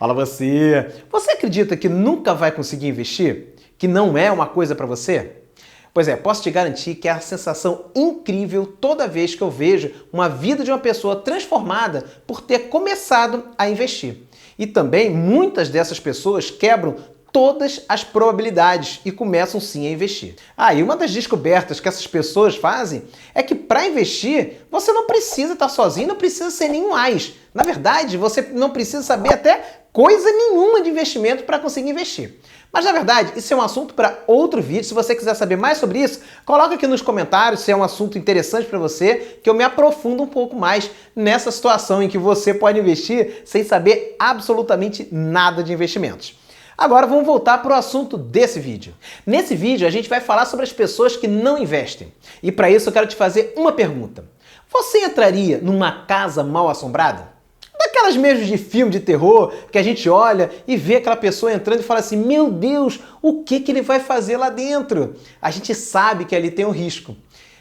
Fala você! Você acredita que nunca vai conseguir investir? Que não é uma coisa para você? Pois é, posso te garantir que é a sensação incrível toda vez que eu vejo uma vida de uma pessoa transformada por ter começado a investir. E também muitas dessas pessoas quebram todas as probabilidades e começam sim a investir. E uma das descobertas que essas pessoas fazem é que para investir você não precisa estar sozinho, não precisa ser nenhum AIS. Na verdade, você não precisa saber até coisa nenhuma de investimento para conseguir investir. Mas na verdade, isso é um assunto para outro vídeo. Se você quiser saber mais sobre isso, coloca aqui nos comentários se é um assunto interessante para você, que eu me aprofundo um pouco mais nessa situação em que você pode investir sem saber absolutamente nada de investimentos. Agora vamos voltar para o assunto desse vídeo. Nesse vídeo a gente vai falar sobre as pessoas que não investem. E para isso eu quero te fazer uma pergunta. Você entraria numa casa mal assombrada? Daquelas mesmo de filme de terror, que a gente olha e vê aquela pessoa entrando e fala assim, meu Deus, o que ele vai fazer lá dentro? A gente sabe que ali tem um risco.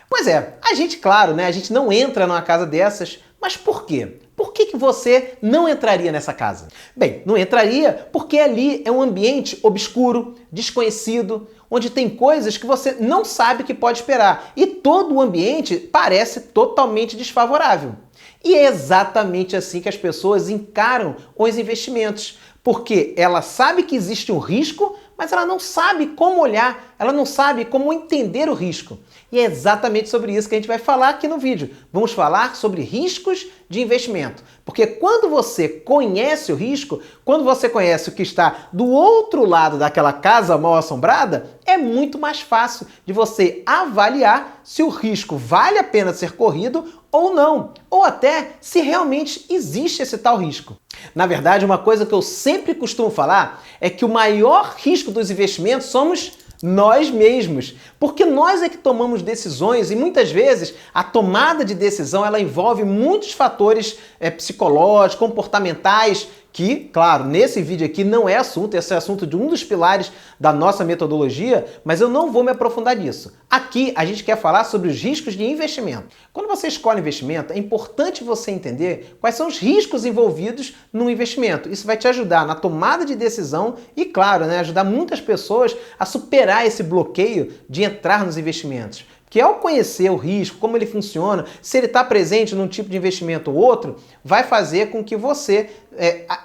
Pois é, a gente, claro, né, a gente não entra numa casa dessas, mas por quê? Por que você não entraria nessa casa? Bem, não entraria porque ali é um ambiente obscuro, desconhecido, onde tem coisas que você não sabe que pode esperar. E todo o ambiente parece totalmente desfavorável. E é exatamente assim que as pessoas encaram os investimentos. Porque ela sabe que existe um risco, mas ela não sabe como olhar, ela não sabe como entender o risco. E é exatamente sobre isso que a gente vai falar aqui no vídeo. Vamos falar sobre riscos de investimento. Porque quando você conhece o risco, quando você conhece o que está do outro lado daquela casa mal assombrada, é muito mais fácil de você avaliar se o risco vale a pena ser corrido ou não, ou até se realmente existe esse tal risco. Na verdade, uma coisa que eu sempre costumo falar é que o maior risco dos investimentos somos nós mesmos, porque nós é que tomamos decisões e muitas vezes a tomada de decisão ela envolve muitos fatores psicológicos, comportamentais, que, claro, nesse vídeo aqui não é assunto, esse é assunto de um dos pilares da nossa metodologia, mas eu não vou me aprofundar nisso. Aqui a gente quer falar sobre os riscos de investimento. Quando você escolhe investimento, é importante você entender quais são os riscos envolvidos no investimento. Isso vai te ajudar na tomada de decisão e, claro, né, ajudar muitas pessoas a superar esse bloqueio de entrar nos investimentos. Que ao conhecer o risco, como ele funciona, se ele está presente num tipo de investimento ou outro, vai fazer com que você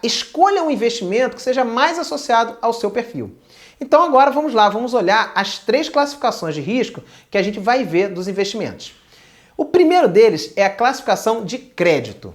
escolha um investimento que seja mais associado ao seu perfil. Então agora vamos lá, vamos olhar as 3 classificações de risco que a gente vai ver dos investimentos. O primeiro deles é a classificação de crédito.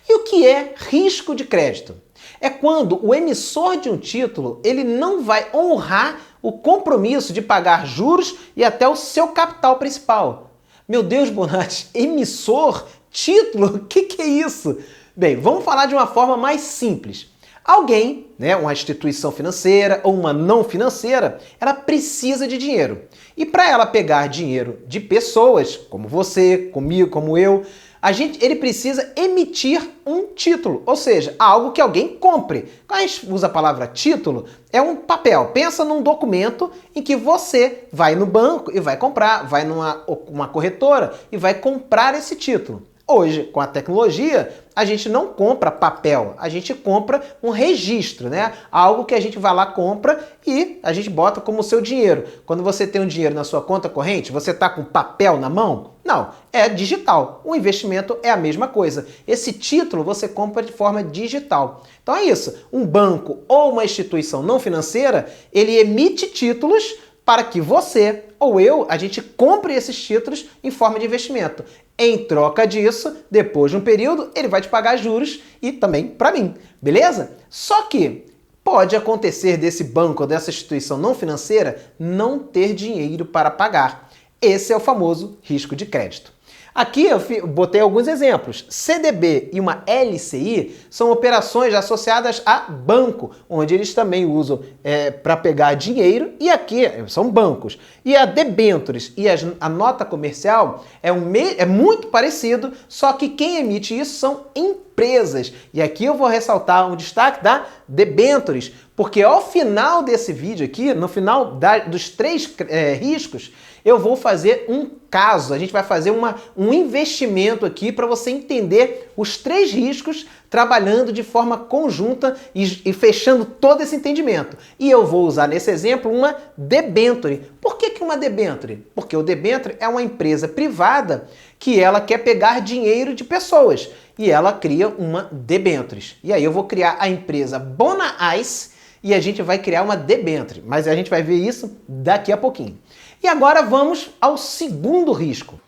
E o que é risco de crédito? É quando o emissor de um título ele não vai honrar o compromisso de pagar juros e até o seu capital principal. Meu Deus, Bonatti, emissor? Título? O que é isso? Bem, vamos falar de uma forma mais simples. Alguém, né, uma instituição financeira ou uma não financeira, ela precisa de dinheiro. E para ela pegar dinheiro de pessoas, como você, comigo, como eu, ele precisa emitir um título, ou seja, algo que alguém compre. Quando a gente usa a palavra título, é um papel. Pensa num documento em que você vai no banco e vai comprar, vai numa corretora e vai comprar esse título. Hoje, com a tecnologia, a gente não compra papel, a gente compra um registro, né? Algo que a gente vai lá, compra e a gente bota como seu dinheiro. Quando você tem um dinheiro na sua conta corrente, você está com papel na mão? Não, é digital. O investimento é a mesma coisa. Esse título você compra de forma digital. Então é isso. Um banco ou uma instituição não financeira, ele emite títulos para que você ou eu, a gente compre esses títulos em forma de investimento. Em troca disso, depois de um período, ele vai te pagar juros e também para mim, beleza? Só que pode acontecer desse banco ou dessa instituição não financeira não ter dinheiro para pagar. Esse é o famoso risco de crédito. Aqui eu botei alguns exemplos. CDB e uma LCI são operações associadas a banco, onde eles também usam para pegar dinheiro, e aqui são bancos. E a debêntures e a nota comercial é muito parecido, só que quem emite isso são empresas. E aqui eu vou ressaltar um destaque da debêntures, porque ao final desse vídeo aqui, no final dos 3 riscos, eu vou fazer um caso, a gente vai fazer um investimento aqui para você entender os 3 riscos trabalhando de forma conjunta e fechando todo esse entendimento. E eu vou usar nesse exemplo uma debênture. Por que uma debênture? Porque o debênture é uma empresa privada que ela quer pegar dinheiro de pessoas e ela cria uma debêntures. E aí eu vou criar a empresa Bonaice e a gente vai criar uma debênture, mas a gente vai ver isso daqui a pouquinho. E agora vamos ao segundo risco,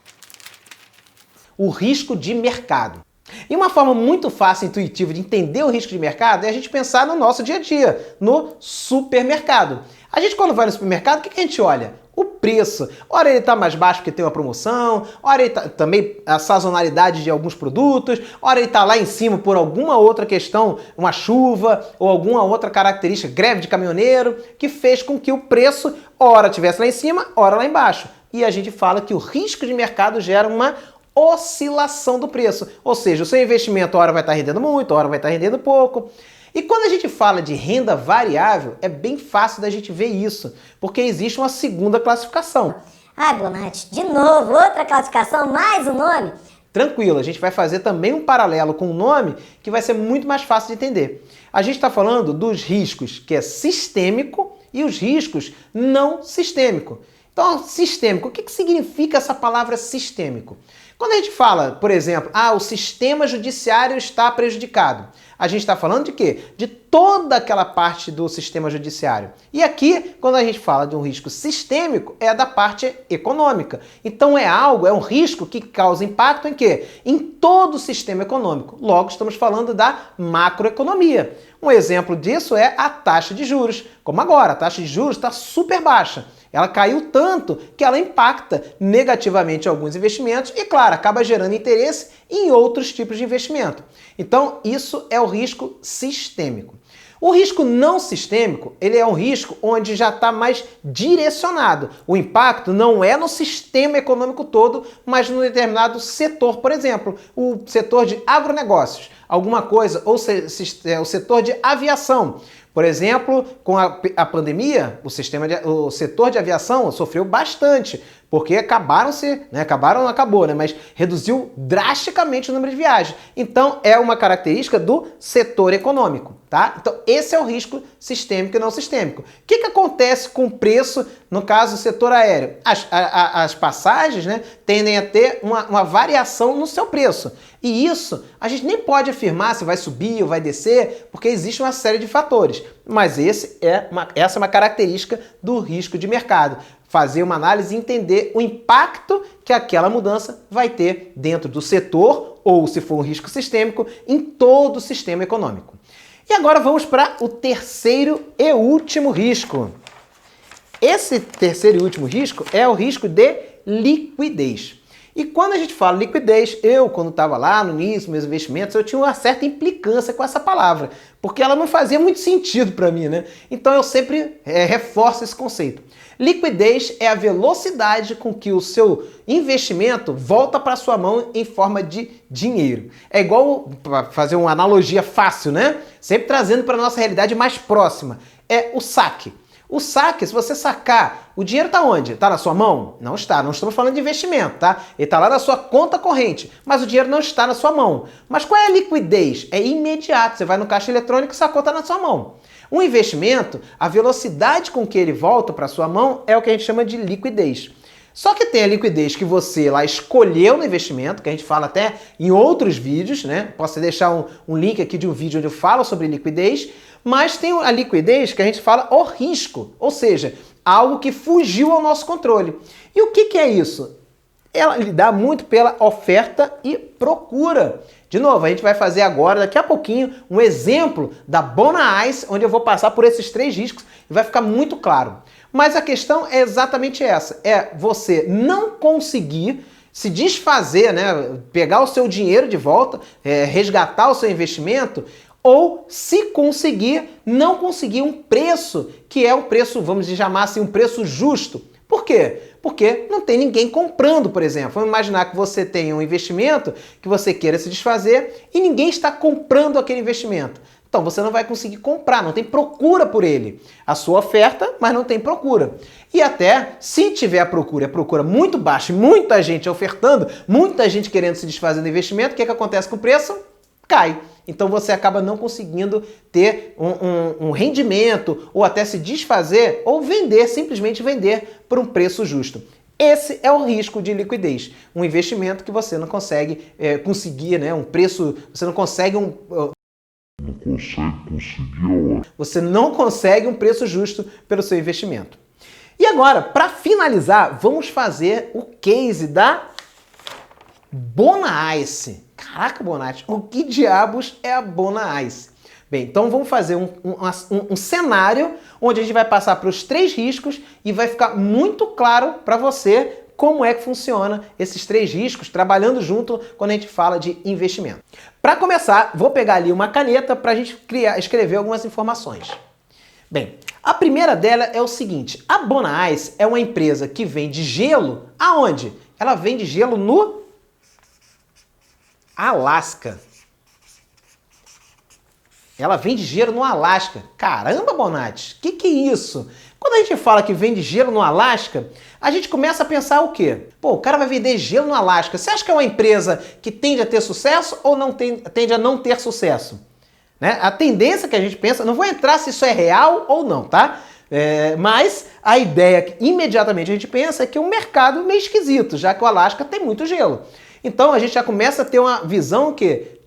o risco de mercado. E uma forma muito fácil e intuitiva de entender o risco de mercado é a gente pensar no nosso dia a dia, no supermercado. A gente quando vai no supermercado, o que a gente olha? O preço. Ora ele está mais baixo porque tem uma promoção, ora ele tá, também a sazonalidade de alguns produtos, ora ele está lá em cima por alguma outra questão, uma chuva ou alguma outra característica, greve de caminhoneiro, que fez com que o preço ora estivesse lá em cima, ora lá embaixo. E a gente fala que o risco de mercado gera uma oscilação do preço. Ou seja, o seu investimento ora vai estar rendendo muito, ora vai estar rendendo pouco. E quando a gente fala de renda variável, é bem fácil da gente ver isso, porque existe uma segunda classificação. Ai, Bonatti, de novo, outra classificação, mais um nome? Tranquilo, a gente vai fazer também um paralelo com o nome que vai ser muito mais fácil de entender. A gente está falando dos riscos que é sistêmico e os riscos não sistêmico. Então, sistêmico, o que significa essa palavra sistêmico? Quando a gente fala, por exemplo, o sistema judiciário está prejudicado, a gente está falando de quê? De toda aquela parte do sistema judiciário. E aqui, quando a gente fala de um risco sistêmico, é da parte econômica. Então é um risco que causa impacto em quê? Em todo o sistema econômico. Logo, estamos falando da macroeconomia. Um exemplo disso é a taxa de juros. Como agora, a taxa de juros está super baixa. Ela caiu tanto que ela impacta negativamente alguns investimentos e, claro, acaba gerando interesse em outros tipos de investimento. Então, isso é o risco sistêmico. O risco não sistêmico, ele é um risco onde já está mais direcionado. O impacto não é no sistema econômico todo, mas no determinado setor. Por exemplo, o setor de agronegócios, alguma coisa, ou o setor de aviação. Por exemplo, com a pandemia, o setor de aviação sofreu bastante, porque mas reduziu drasticamente o número de viagens. Então, é uma característica do setor econômico, tá? Então, esse é o risco sistêmico e não sistêmico. O que acontece com o preço, no caso do setor aéreo? As passagens, né, tendem a ter uma variação no seu preço. E isso, a gente nem pode afirmar se vai subir ou vai descer, porque existe uma série de fatores. Mas essa é uma característica do risco de mercado. Fazer uma análise e entender o impacto que aquela mudança vai ter dentro do setor, ou se for um risco sistêmico, em todo o sistema econômico. E agora vamos para o terceiro e último risco. Esse terceiro e último risco é o risco de liquidez. E quando a gente fala liquidez, quando estava lá no início, meus investimentos, eu tinha uma certa implicância com essa palavra, porque ela não fazia muito sentido para mim, né? Então eu sempre reforço esse conceito. Liquidez é a velocidade com que o seu investimento volta para sua mão em forma de dinheiro. É igual, para fazer uma analogia fácil, né? Sempre trazendo para a nossa realidade mais próxima. É o saque. O saque, se você sacar, o dinheiro está onde? Está na sua mão? Não está. Não estamos falando de investimento, tá? Ele está lá na sua conta corrente, mas o dinheiro não está na sua mão. Mas qual é a liquidez? É imediato. Você vai no caixa eletrônico e sacou, está na sua mão. Um investimento, a velocidade com que ele volta para sua mão é o que a gente chama de liquidez. Só que tem a liquidez que você lá escolheu no investimento, que a gente fala até em outros vídeos, né? Posso deixar um link aqui de um vídeo onde eu falo sobre liquidez, mas tem a liquidez que a gente fala o risco, ou seja, algo que fugiu ao nosso controle. E o que é isso? Ela lidar muito pela oferta e procura. De novo, a gente vai fazer agora, daqui a pouquinho, um exemplo da Bonaice, onde eu vou passar por esses 3 riscos e vai ficar muito claro. Mas a questão é exatamente essa, é você não conseguir se desfazer, né, pegar o seu dinheiro de volta, resgatar o seu investimento, ou se conseguir, não conseguir um preço que é um preço, vamos chamar assim, um preço justo. Por quê? Porque não tem ninguém comprando, por exemplo. Vamos imaginar que você tem um investimento que você queira se desfazer e ninguém está comprando aquele investimento. Então você não vai conseguir comprar, não tem procura por ele. A sua oferta, mas não tem procura. E até se tiver a procura muito baixa e muita gente ofertando, muita gente querendo se desfazer do investimento, o que acontece com o preço? Cai. Então você acaba não conseguindo ter um rendimento ou até se desfazer ou vender, simplesmente vender por um preço justo. Esse é o risco de liquidez. Um investimento que você não consegue conseguir, né? Um preço, você não consegue Você não consegue um preço justo pelo seu investimento. E agora, para finalizar, vamos fazer o case da Bonaice. Caraca, Bonatti, o que diabos é a Bonaice? Bem, então vamos fazer um cenário onde a gente vai passar para os 3 riscos e vai ficar muito claro para você como é que funciona esses 3 riscos, trabalhando junto quando a gente fala de investimento. Para começar, vou pegar ali uma caneta para a gente escrever algumas informações. Bem, a primeira dela é o seguinte, a Bonaice é uma empresa que vende gelo aonde? Ela vende gelo no Alasca. Ela vende gelo no Alasca. Caramba, Bonatti, que é isso? Quando a gente fala que vende gelo no Alasca, a gente começa a pensar o quê? Pô, o cara vai vender gelo no Alasca. Você acha que é uma empresa que tende a ter sucesso ou tende a não ter sucesso? Né? A tendência que a gente pensa, não vou entrar se isso é real ou não, tá? Mas a ideia que imediatamente a gente pensa é que é um mercado meio esquisito, já que o Alasca tem muito gelo. Então a gente já começa a ter uma visão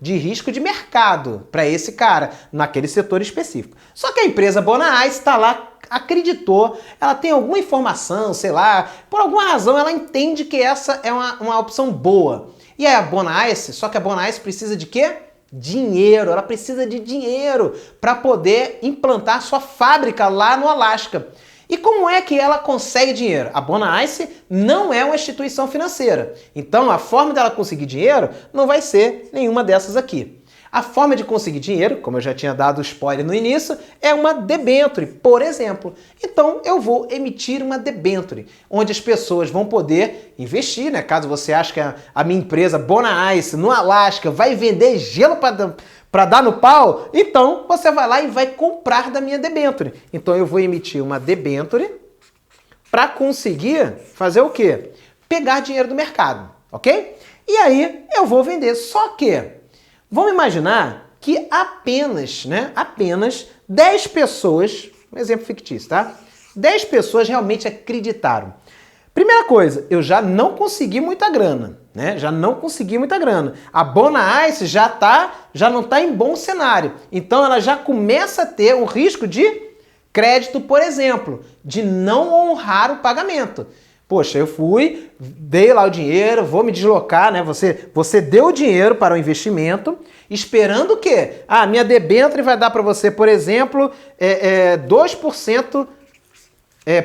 de risco de mercado para esse cara, naquele setor específico. Só que a empresa Bonaice está lá, acreditou, ela tem alguma informação, sei lá, por alguma razão ela entende que essa é uma opção boa. E a Bonaice, só que a Bonaice precisa de quê? Dinheiro, ela precisa de dinheiro para poder implantar sua fábrica lá no Alasca. E como é que ela consegue dinheiro? A Bonaice não é uma instituição financeira. Então a forma dela conseguir dinheiro não vai ser nenhuma dessas aqui. A forma de conseguir dinheiro, como eu já tinha dado spoiler no início, é uma debênture, por exemplo. Então eu vou emitir uma debênture, onde as pessoas vão poder investir, né? Caso você ache que a minha empresa Bonaice no Alasca vai vender gelo para dar no pau, então você vai lá e vai comprar da minha debênture. Então eu vou emitir uma debênture para conseguir fazer o quê? Pegar dinheiro do mercado, ok? E aí eu vou vender. Só que, vamos imaginar que apenas 10 pessoas, um exemplo fictício, tá? 10 pessoas realmente acreditaram. Primeira coisa, eu já não consegui muita grana, né? Já não consegui muita grana. A Bonaice já não está em bom cenário. Então ela já começa a ter um risco de crédito, por exemplo, de não honrar o pagamento. Poxa, eu fui, dei lá o dinheiro, vou me deslocar, né? Você deu o dinheiro para o investimento, esperando o quê? Ah, minha debênture vai dar para você, por exemplo, 2%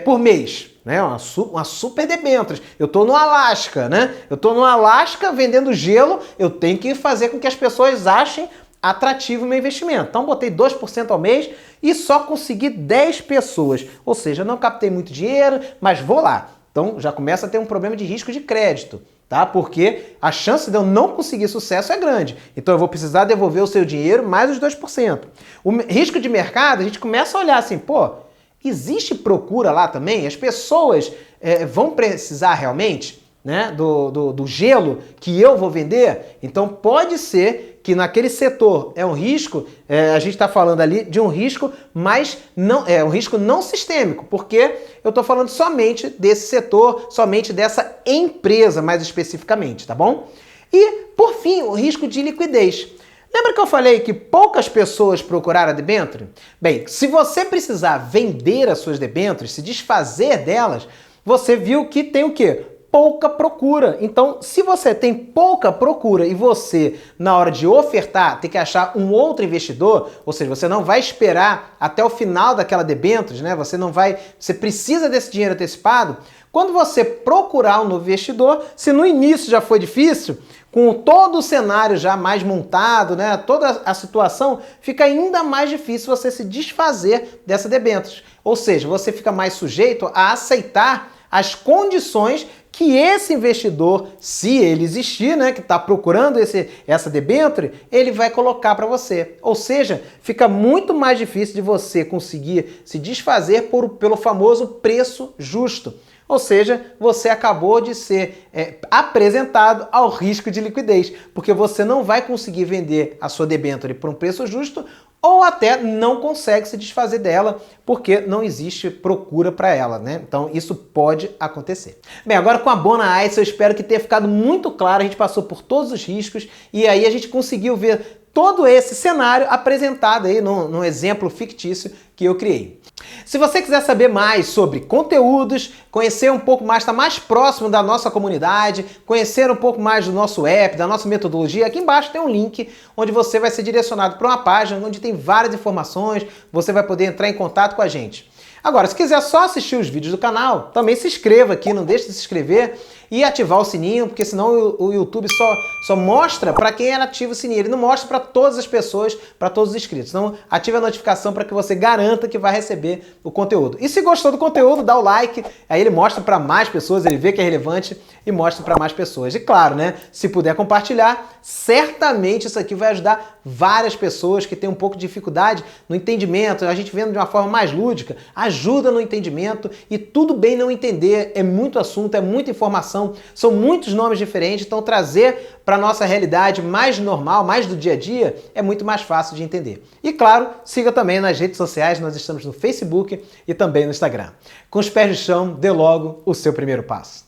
por mês. Né? Uma super debênture. Eu estou no Alasca, né? Eu estou no Alasca vendendo gelo, eu tenho que fazer com que as pessoas achem atrativo o meu investimento. Então botei 2% ao mês e só consegui 10 pessoas. Ou seja, não captei muito dinheiro, mas vou lá. Então já começa a ter um problema de risco de crédito, tá? Porque a chance de eu não conseguir sucesso é grande. Então eu vou precisar devolver o seu dinheiro mais os 2%. O risco de mercado, a gente começa a olhar assim, pô, existe procura lá também? As pessoas vão precisar realmente, né, do gelo que eu vou vender? Então pode ser que naquele setor é um risco, a gente está falando ali de um risco, mas não é um risco não sistêmico, porque eu estou falando somente desse setor, somente dessa empresa mais especificamente, tá bom? E, por fim, o risco de liquidez. Lembra que eu falei que poucas pessoas procuraram a debênture? Bem, se você precisar vender as suas debêntures, se desfazer delas, você viu que tem o quê? Pouca procura. Então, se você tem pouca procura e você, na hora de ofertar, tem que achar um outro investidor, ou seja, você não vai esperar até o final daquela debênture, né? Você precisa desse dinheiro antecipado. Quando você procurar um novo investidor, se no início já foi difícil, com todo o cenário já mais montado, né, toda a situação, fica ainda mais difícil você se desfazer dessa debênture. Ou seja, você fica mais sujeito a aceitar as condições que esse investidor, se ele existir, né, que está procurando essa debênture, ele vai colocar para você. Ou seja, fica muito mais difícil de você conseguir se desfazer pelo famoso preço justo. Ou seja, você acabou de ser apresentado ao risco de liquidez, porque você não vai conseguir vender a sua debênture por um preço justo ou até não consegue se desfazer dela porque não existe procura para ela, né? Então isso pode acontecer. Bem, agora com a Bona Ice eu espero que tenha ficado muito claro, a gente passou por todos os riscos e aí a gente conseguiu ver todo esse cenário apresentado aí num exemplo fictício que eu criei. Se você quiser saber mais sobre conteúdos, conhecer um pouco mais, estar mais próximo da nossa comunidade, conhecer um pouco mais do nosso app, da nossa metodologia, aqui embaixo tem um link onde você vai ser direcionado para uma página onde tem várias informações, você vai poder entrar em contato com a gente. Agora, se quiser só assistir os vídeos do canal, também se inscreva aqui, não deixe de se inscrever e ativar o sininho, porque senão o YouTube só mostra para quem é ativo o sininho, ele não mostra para todas as pessoas, para todos os inscritos. Então, ative a notificação para que você garanta que vai receber o conteúdo. E se gostou do conteúdo, dá o like, aí ele mostra para mais pessoas, ele vê que é relevante e mostra para mais pessoas. E claro, né, se puder compartilhar, certamente isso aqui vai ajudar várias pessoas que têm um pouco de dificuldade no entendimento, a gente vendo de uma forma mais lúdica, ajuda no entendimento e tudo bem não entender, é muito assunto, é muita informação, são muitos nomes diferentes, então trazer para a nossa realidade mais normal, mais do dia a dia, é muito mais fácil de entender. E claro, siga também nas redes sociais, nós estamos no Facebook e também no Instagram. Com os pés no chão, dê logo o seu primeiro passo.